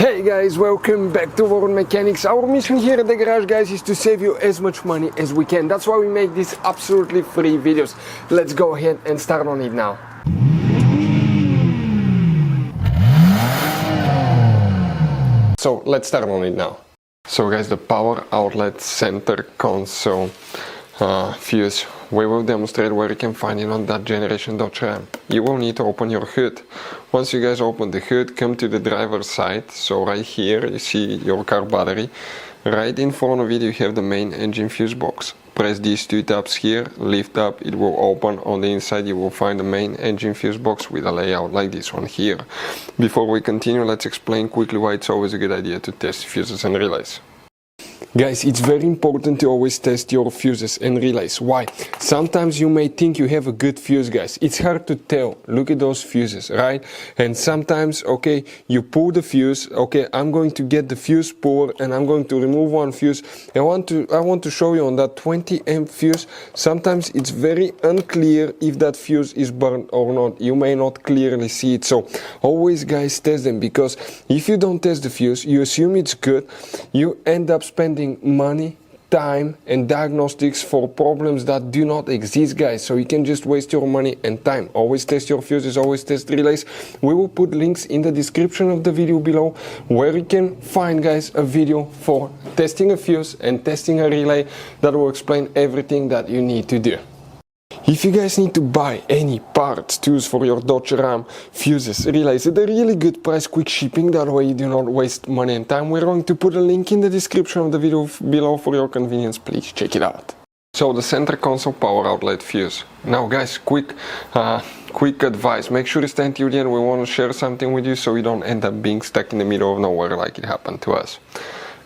Hey guys, welcome back to World Mechanics. Our mission here at the garage, guys, is to save you as much money as we can. That's why we make these absolutely free videos. Let's go ahead and start on it now. So let's start on it now. So guys, the power outlet center console fuse, we will demonstrate where you can find it on that generation Dodge Ram. You will need to open your hood. Once you guys open the hood, come to the driver's side. So right here you see your car battery. Right in front of it you have the main engine fuse box. Press these two tabs here, lift up, it will open. On the inside you will find the main engine fuse box with a layout like this one here. Before we continue, let's explain quickly why it's always a good idea to test fuses and relays. Guys, it's very important to always test your fuses and relays. Why? Sometimes you may think you have a good fuse, guys. It's hard to tell. Look at those fuses, right? And sometimes, okay, you pull the fuse. Okay, I'm going to get the fuse puller and I'm going to remove one fuse. I want to show you on that 20 amp fuse. Sometimes it's very unclear if that fuse is burned or not. You may not clearly see it. So always, guys, test them, because if you don't test the fuse, you assume it's good. You end up spending money, time and diagnostics for problems that do not exist, guys. So you can just waste your money and time. Always test your fuses, always test relays. We will put links in the description of the video below where you can find, guys, a video for testing a fuse and testing a relay that will explain everything that you need to do. If you guys need to buy any parts, tools for your Dodge Ram, fuses, relays at a really good price, quick shipping, that way you do not waste money and time, we're going to put a link in the description of the video below for your convenience. Please check it out. So the center console power outlet fuse. Now guys, quick advice, make sure you stay until the end. We want to share something with you so you don't end up being stuck in the middle of nowhere like it happened to us.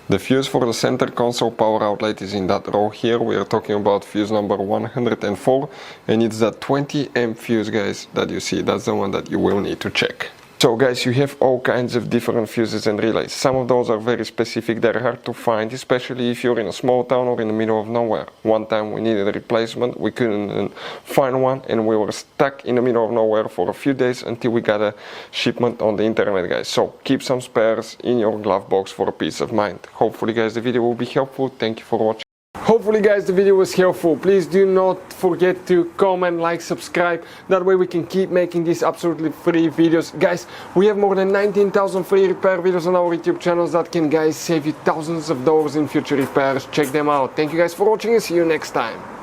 The fuse for the center console power outlet is in that row here. We are talking about fuse number 104, and it's that 20 amp fuse, guys, that you see. That's the one that you will need to check. So guys, you have all kinds of different fuses and relays. Some of those are very specific, they're hard to find, especially if you're in a small town or in the middle of nowhere. One time we needed a replacement, we couldn't find one, and we were stuck in the middle of nowhere for a few days until we got a shipment on the internet, guys. So keep some spares in your glove box for a peace of mind. Hopefully, guys, the video will be helpful. Thank you for watching. Hopefully, guys, the video was helpful. Please do not forget to comment, like, subscribe. That way we can keep making these absolutely free videos. Guys, we have more than 19,000 free repair videos on our YouTube channels that can, guys, save you thousands of dollars in future repairs. Check them out. Thank you guys for watching and see you next time.